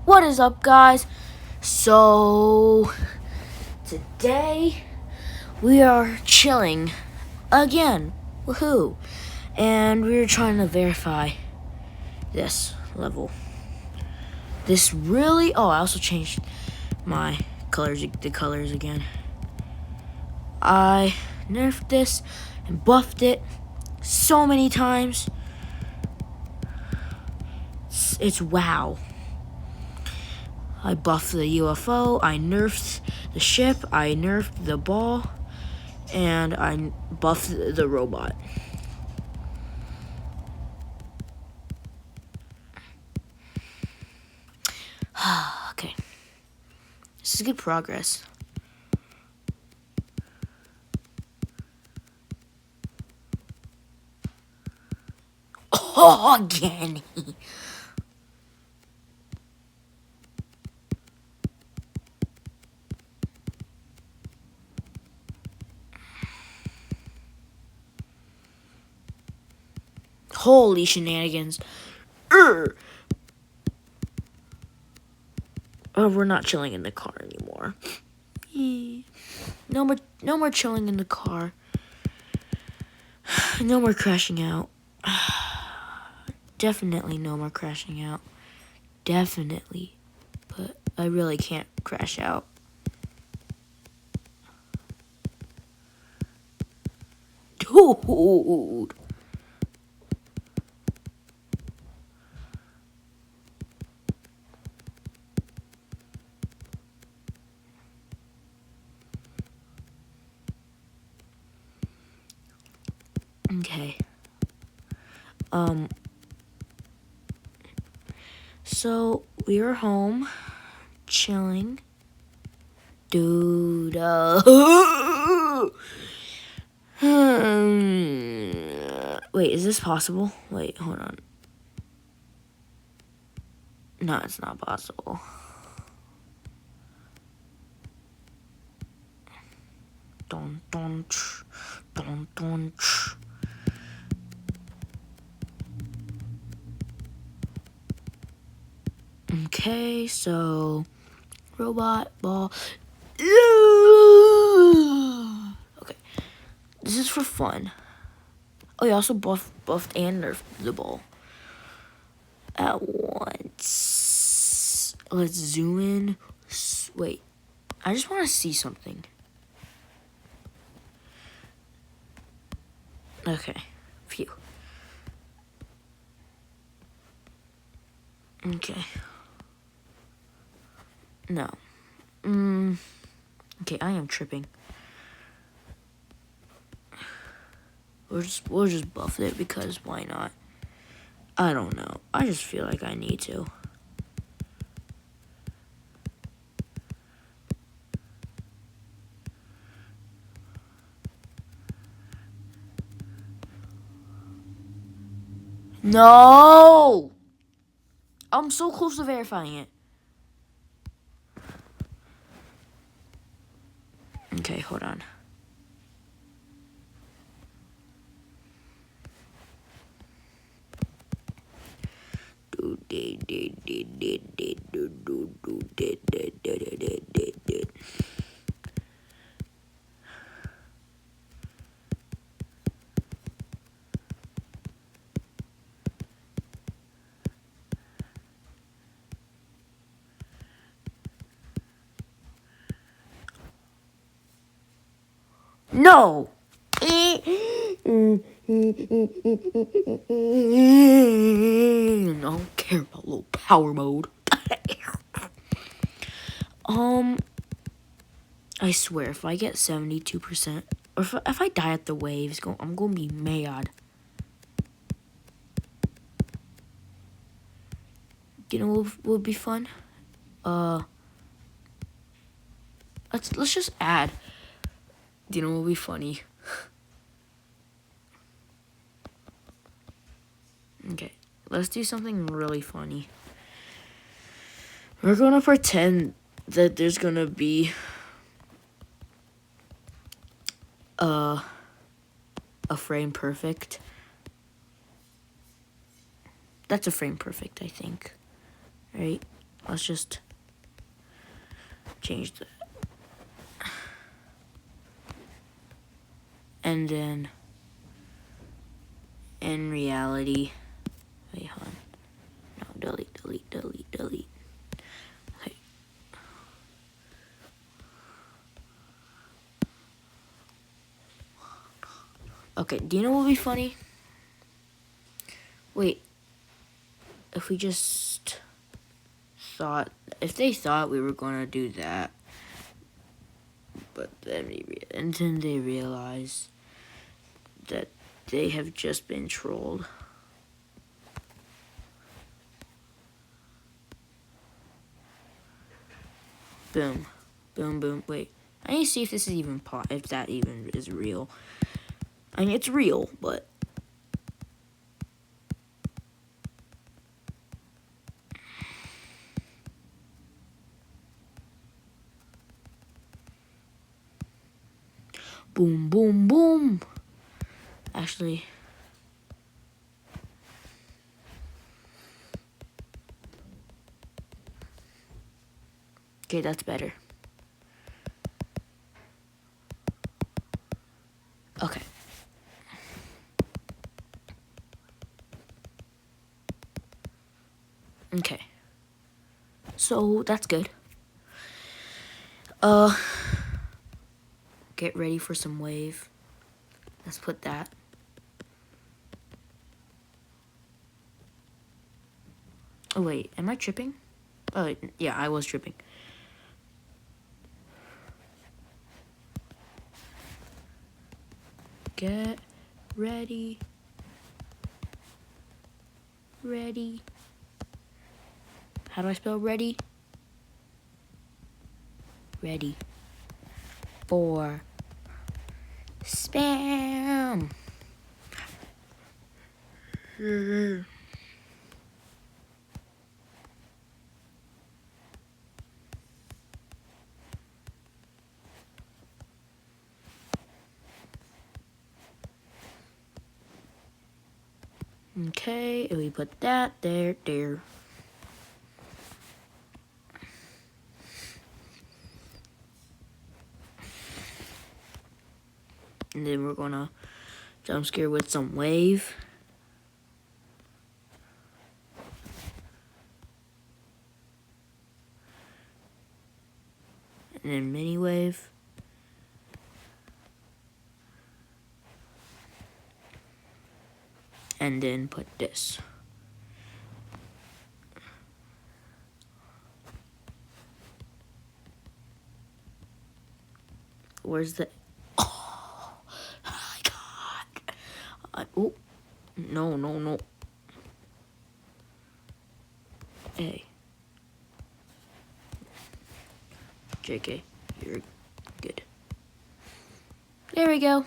What is up, guys? So, today we are chilling again. Woohoo! And we're trying to verify this level. This really. Oh, I also changed my the colors again. I nerfed this and buffed it so many times. It's wow. I buffed the UFO, I nerfed the ship, I nerfed the ball, and I buffed the robot. Okay. This is good progress. Oh, again. Holy shenanigans. Oh, we're not chilling in the car anymore. No more chilling in the car. No more crashing out. Definitely no more crashing out. Definitely. But I really can't crash out. Dude. Okay. So we were home, chilling. Dude, wait, is this possible? Wait, hold on. No, it's not possible. Dun, dun, ch, dun, dun, ch. Okay, so robot ball. Okay, this is for fun. Oh, you also buffed and nerfed the ball at once. Let's zoom in. Wait, I just want to see something. Okay, phew. Okay. No. Okay, I am tripping. We'll just buff it because why not? I don't know. I just feel like I need to. No! I'm so close to verifying it. Okay, hold on. No! I don't care about low power mode. I swear, if I get 72%, or if I die at the waves, I'm gonna be mad. You know what would be fun? Let's just add. You know what would be funny? Okay, let's do something really funny. We're gonna pretend that there's gonna be a frame perfect. That's a frame perfect, I think. Right? Let's just change that. And then in reality, wait, hold on. No, delete. Okay. Okay, do you know what would be funny? Wait, if we just thought, if they thought we were gonna do that, but then they realized that they have just been trolled. Boom, boom, boom. Wait, I need to see if this is even if that even is real. I mean, it's real, but boom, boom, boom. Actually, okay, that's better. Okay. Okay. So that's good. Get ready for some wave. Let's put that. Oh wait, am I tripping? Oh yeah, I was tripping. Get ready. Ready. How do I spell ready? Ready. For spam. Okay, and we put that there. And then we're gonna jump scare with some wave. And then mini wave. And then put this. Where's the... Oh my god. Oh. No. Hey. JK, you're good. There we go.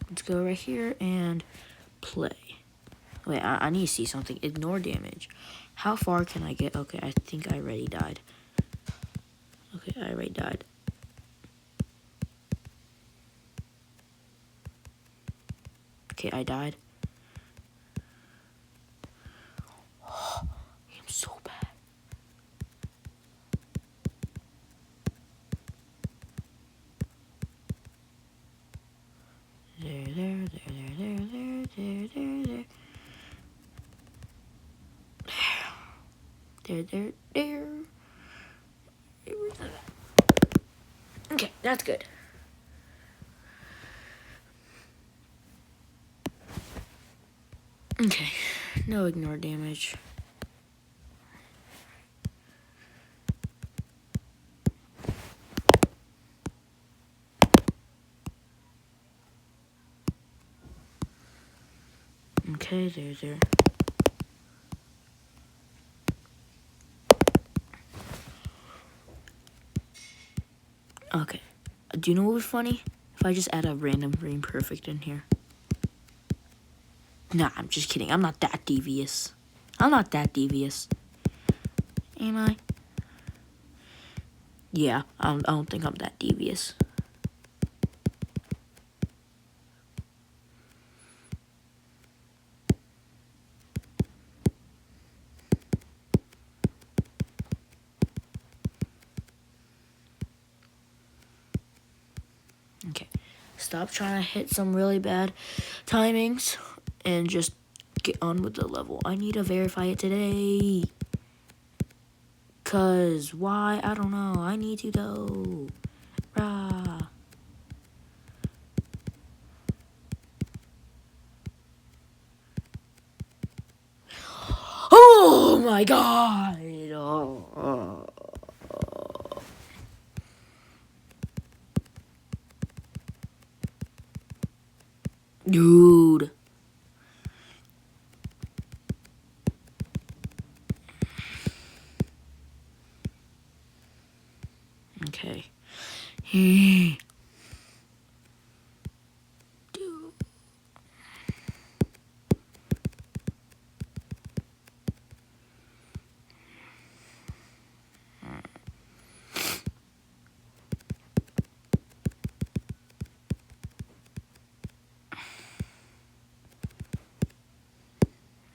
Let's go right here and play. Wait, I need to see something. Ignore damage. How far can I get? Okay, I think I already died. Okay, I already died. Okay, I died. I'm so bad. There. There. Okay, that's good. Okay, no ignore damage. Okay, there. Okay. Do you know what would be funny? If I just add a random green perfect in here. Nah, I'm just kidding. I'm not that devious. Am I? Yeah, I don't think I'm that devious. stop trying to hit some really bad timings and just get on with the level. I need to verify it today. Cause why? I don't know. I need to though. Rah. Oh my god. Oh. Dude. Okay. Dude.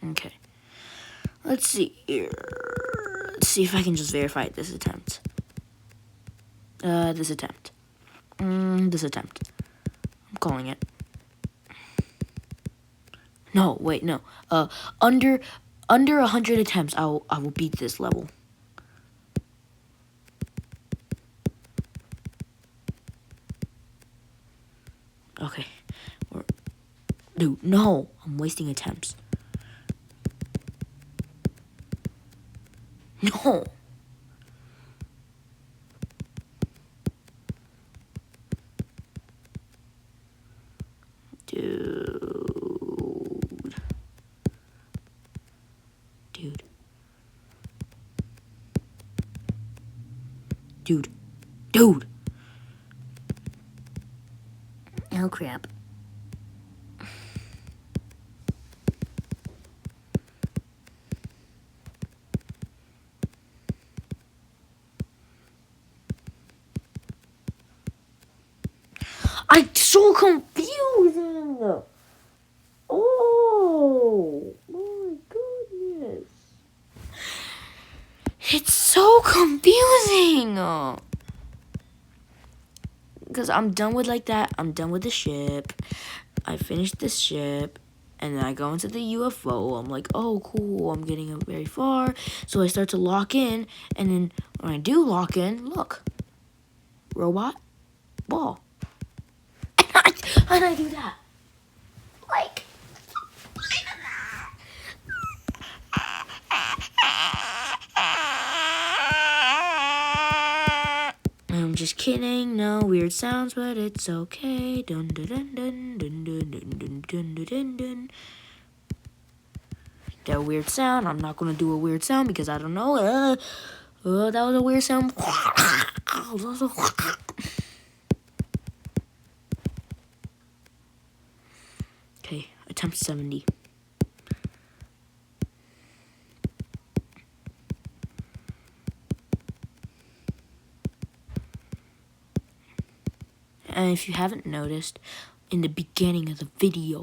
Okay. Let's see here. Let's see if I can just verify this attempt. This attempt. This attempt. I'm calling it. No, wait, no. Under 100 attempts, I will beat this level. Okay. Dude, no. I'm wasting attempts. No. Dude. Dude. Dude. Dude. Oh, crap. I'm so confusing. Oh my goodness. It's so confusing. Because I'm done with like that. I'm done with the ship. I finished the ship. And then I go into the UFO. I'm like, oh, cool. I'm getting very far. So I start to lock in. And then when I do lock in, look. Robot. Ball. And I do that. Like. I'm just kidding. No weird sounds, but it's okay. Dun dun dun dun dun dun dun dun dun dun dun. That weird sound. I'm not gonna do a weird sound because I don't know. That was a weird sound. Okay, attempt 70. And if you haven't noticed, in the beginning of the video,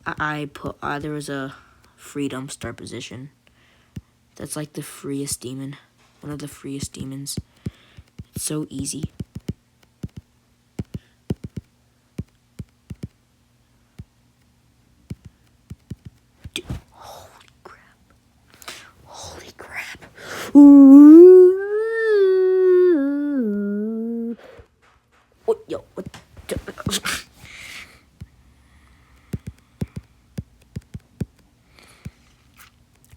I put there was a freedom start position. That's like the freest demon, one of the freest demons. It's so easy. Dude, holy crap! Holy crap! Ooh. What? Yo, what?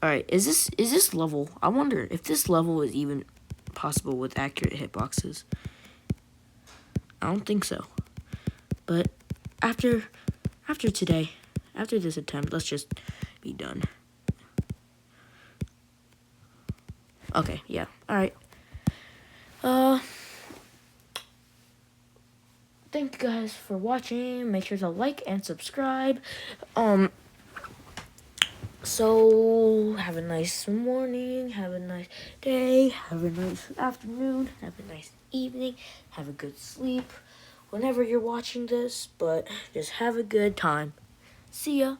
Alright, is this level? I wonder if this level is even possible with accurate hitboxes. I don't think so. But after today, after this attempt, let's just be done. Okay, yeah. Alright. Thank you guys for watching. Make sure to like and subscribe. So, have a nice morning, have a nice day, have a nice afternoon, have a nice evening, have a good sleep whenever you're watching this, but just have a good time. See ya.